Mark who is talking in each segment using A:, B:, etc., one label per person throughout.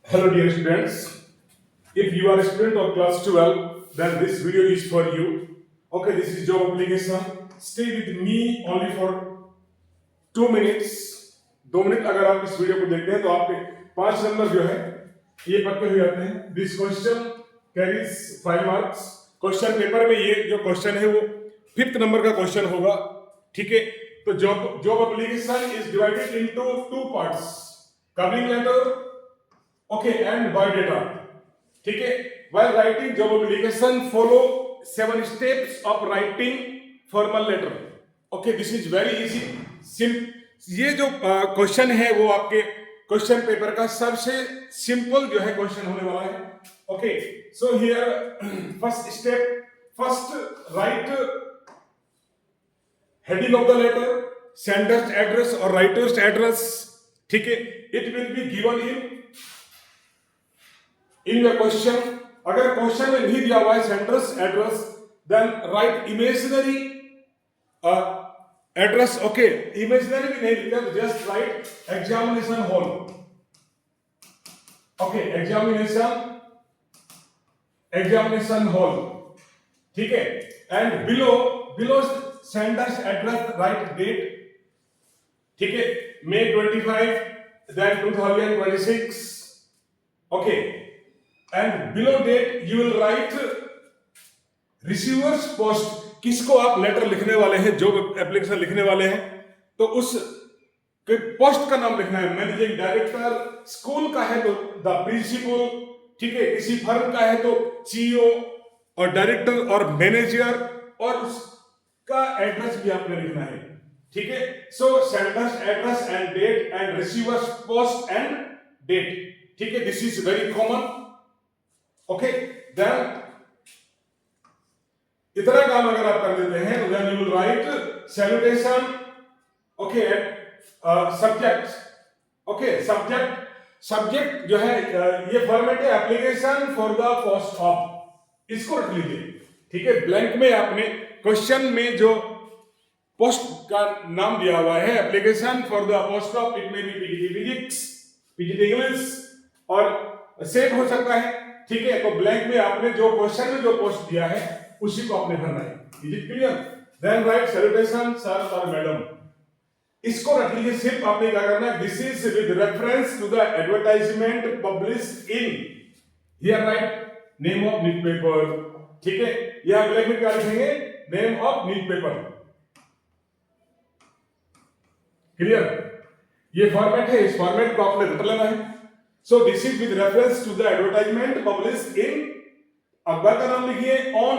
A: Hello dear students, if you are a student of class 12, then this video is for you. Okay, this is job application. Stay with me only for 2 minutes. 2 minute अगर आप इस video को देखते हैं तो आपके 5 number जो है ये पक्के हो जाते हैं. This question carries 5 marks. Question paper में ये जो क्वेश्चन है वो 5th नंबर का क्वेश्चन होगा. ठीक है, तो job application is divided into 2 parts, covering letter okay and biodata. ठीक है, while writing job application follow 7 steps of writing formal letter. okay, this is very easy. ये जो क्वेश्चन है वो आपके क्वेश्चन पेपर का सबसे सिंपल जो है क्वेश्चन होने वाला है. Okay, so here first step, first write heading of the letter, sender's address और राइटर्स एड्रेस. ठीक है, it will be given in the question. अगर क्वेश्चन में नहीं दिया हुआ है sender's address, then write imaginary address. Okay, imaginary भी नहीं लिखा, just write examination hall. Okay, examination hall. ठीक है, and below sender's address write date. ठीक है, May 25 then 2026. okay, and below date you will write receivers post. किसको आप letter लिखने वाले हैं, जो एप्लीकेशन लिखने वाले हैं, तो उस पोस्ट का नाम लिखना है. मैनेजिंग डायरेक्टर, स्कूल का है तो द प्रिंसिपल. ठीक है, किसी फर्म का है तो सीईओ और डायरेक्टर और मैनेजर, और उसका एड्रेस भी आपने लिखना है. ठीक है, so sender's address and date and receiver's post and date. ठीक है, this is very common. Okay, then इतना काम अगर आप कर देते हैं तो then you will write salutation. Okay, subject. Okay, subject जो है ये फॉर्मेट है application for the post of. इसको रख लीजिए. ठीक है, ब्लैंक में आपने क्वेश्चन में जो पोस्ट का नाम दिया हुआ है application for the post of, it may be PGT physics, PGT English और सेम हो सकता है. ठीक है, तो ब्लैंक में आपने जो क्वेश्चन में जो पोस्ट दिया है उसी को आपने भरना है. Is it clear? Then write salutation sir और मैडम. इसको रख लीजिए. सिर्फ आपने क्या करना है, this is with reference to the advertisement published in. Here write name of newspaper. ठीक है, यहां ब्लैक में क्या लिखेंगे, नेम ऑफ न्यूज़पेपर. क्लियर? ये फॉर्मेट है, इस फॉर्मेट को आपने रट लेना है. So this is with reference to the advertisement published in. अखबार का नाम लिखिए ऑन,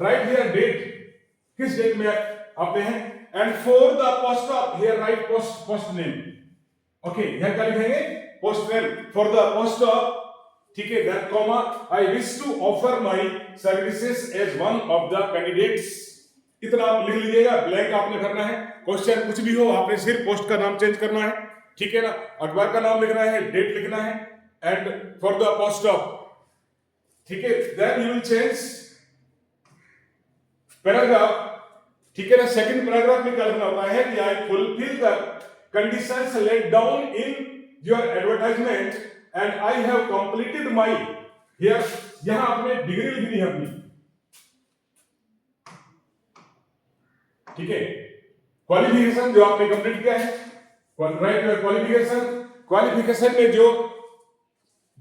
A: राइट हियर डेट, किस डेट में आपने हैं, and for the post of, here write post name. Okay, यहां क्या लिखेंगे, post name for the post of. ठीक है, that comma I wish to offer my services as one of the candidates. इतना आप लिख लीजिएगा. ब्लैंक आपने भरना है. क्वेश्चन कुछ भी हो, आपने सिर्फ पोस्ट का नाम चेंज करना है. ठीक है ना, अखबार का नाम लिखना है, डेट लिखना है and for the post of. ठीक है, then you will change paragraph. ठीक है ना, सेकंड पैराग्राफ में क्या लिखना होता है कि I fulfil the conditions laid down in your advertisement and I have completed my. Here यहां आपने डिग्री लिखनी है अपनी. ठीक है, क्वालिफिकेशन जो आपने कंप्लीट किया है, राइट क्वालिफिकेशन में जो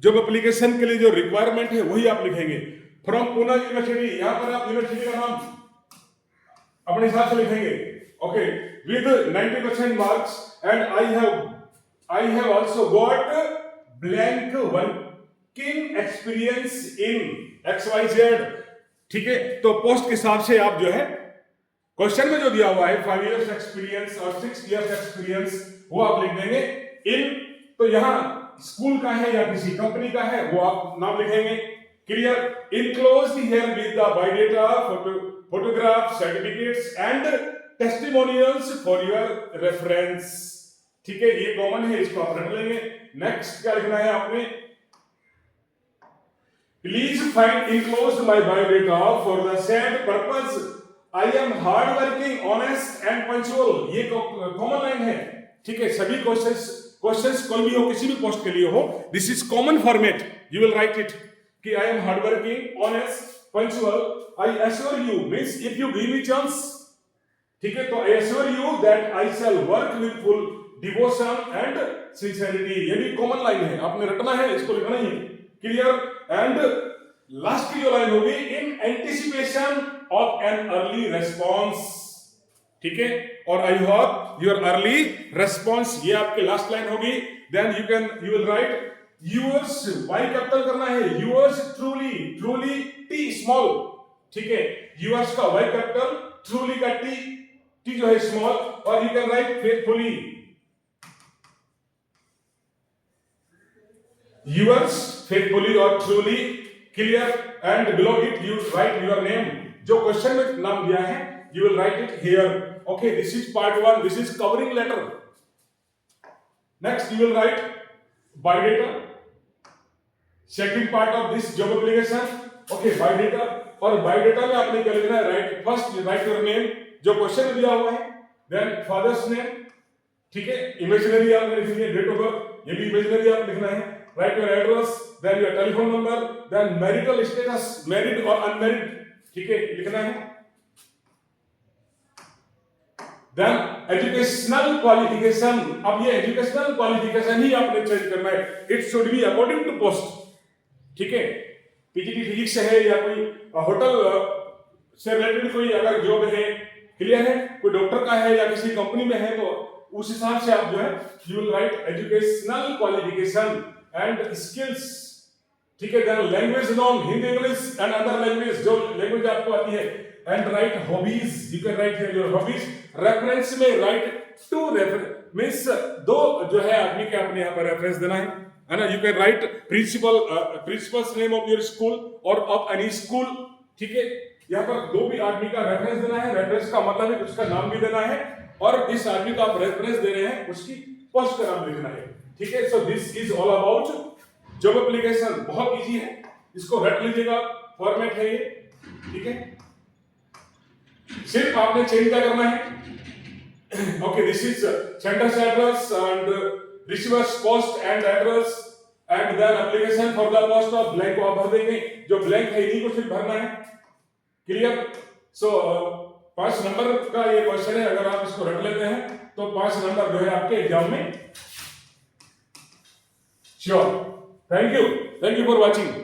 A: जॉब एप्लीकेशन के लिए जो रिक्वायरमेंट है वही आप लिखेंगे. फ्रॉम पुणे यूनिवर्सिटी, यहां पर आप यूनिवर्सिटी का नाम अपने हिसाब से लिखेंगे. Okay, with 90% marks and I have also got blank working experience in XYZ. ठीक है, तो पोस्ट के हिसाब से आप जो है क्वेश्चन में जो दिया हुआ है 5 years एक्सपीरियंस और 6 years एक्सपीरियंस वो आप लिख देंगे. इन तो यहां स्कूल का है या किसी कंपनी का है वो आप नाम लिखेंगे. Clear? Enclosed here with the biodata, photograph, certificates and testimonials for your reference. ठीक है, ये कॉमन है, इसको आप रख लेंगे. नेक्स्ट क्या लिखना है आपने, please find enclosed my biodata for the said purpose I am hard working, honest and punctual. ये कॉमन लाइन है. ठीक है, सभी क्वेश्चंस कोई भी हो, किसी भी पोस्ट के लिए हो, this is common format, you will write it कि I am hard working, honest, punctual, I assure you means if you give me chance, ठीक है, तो I assure you that I shall work with full devotion and sincerity. ये भी common line है, आपने रटना है, इसको लिखना ही है, क्लियर। एंड लास्ट की जो लाइन होगी, in anticipation of an early response, ठीक है, और I hope your early response, ये आपके लास्ट लाइन होगी। Then you will write yours, Y capital करना है, yours truly, truly T small, ठीक है, यूअर्स का वाई कैपिटल, ट्रूली का टी जो है स्मॉल, और you can write faithfully, yours faithfully और truly, clear. And below it you write your name, जो क्वेश्चन में नाम दिया है you will write it here. Okay, this is part 1, this is covering letter. Next you will write biodata, second part of this job application. Okay, biodata, और biodata में आपने क्या लिखना है, right first right your name, जो question में दिया हुआ है, देन फादर्स नेम, ठीक है, इमेजिनरी आपने लिखनी है, डेट ऑफ बर्थ ये भी इमेजिनरी आप लिखना है, write your address, then your telephone number, then marital status, married और अनमैरिड, ठीक है, लिखना है। देन एजुकेशनल क्वालिफिकेशन, अब ये एजुकेशनल क्वालिफिकेशन ही आपने चेंज करना है, it should be according to post, ठीक है, पीजीटी फिजिक्स है या कोई होटल से रिलेटेड कोई अगर जॉब है, क्लियर है, कोई डॉक्टर का है या किसी कंपनी में है, तो उस हिसाब से आप जो है you will write educational qualification and skills, ठीक है। Then language known, Hindi, English and other language, जो लैंग्वेज आपको आती है, and write hobbies, you can write here your hobbies. Reference में राइट टू रेफरेंस मींस दो जो है आदमी के आपने यहाँ पर रेफरेंस देना है ना, you can right principles name of your school और ऑफ एनी स्कूल, ठीक है, यहाँ पर दो भी आदमी का रेफरेंस देना है, रेफरेंस का मतलब है उसका नाम भी देना है, और जिस आदमी को आप रेफरेंस दे रहे हैं उसकी पोस्ट का नाम लिखना है, ठीक है। So this is all about job application, बहुत इजी है, इसको रट लीजिएगा, फॉर्मेट है ये, ठीक है, सिर्फ आपने चेंज क्या करना है, okay, this is sender's address and receiver's post and address and then application for the post of blank को आप भर देंगे, जो blank है इन्हीं को सिर्फ भरना है, क्लियर। सो 5 नंबर का ये क्वेश्चन है, अगर आप इसको रख लेते हैं तो 5 नंबर जो है आपके एग्जाम में sure. Thank you for watching.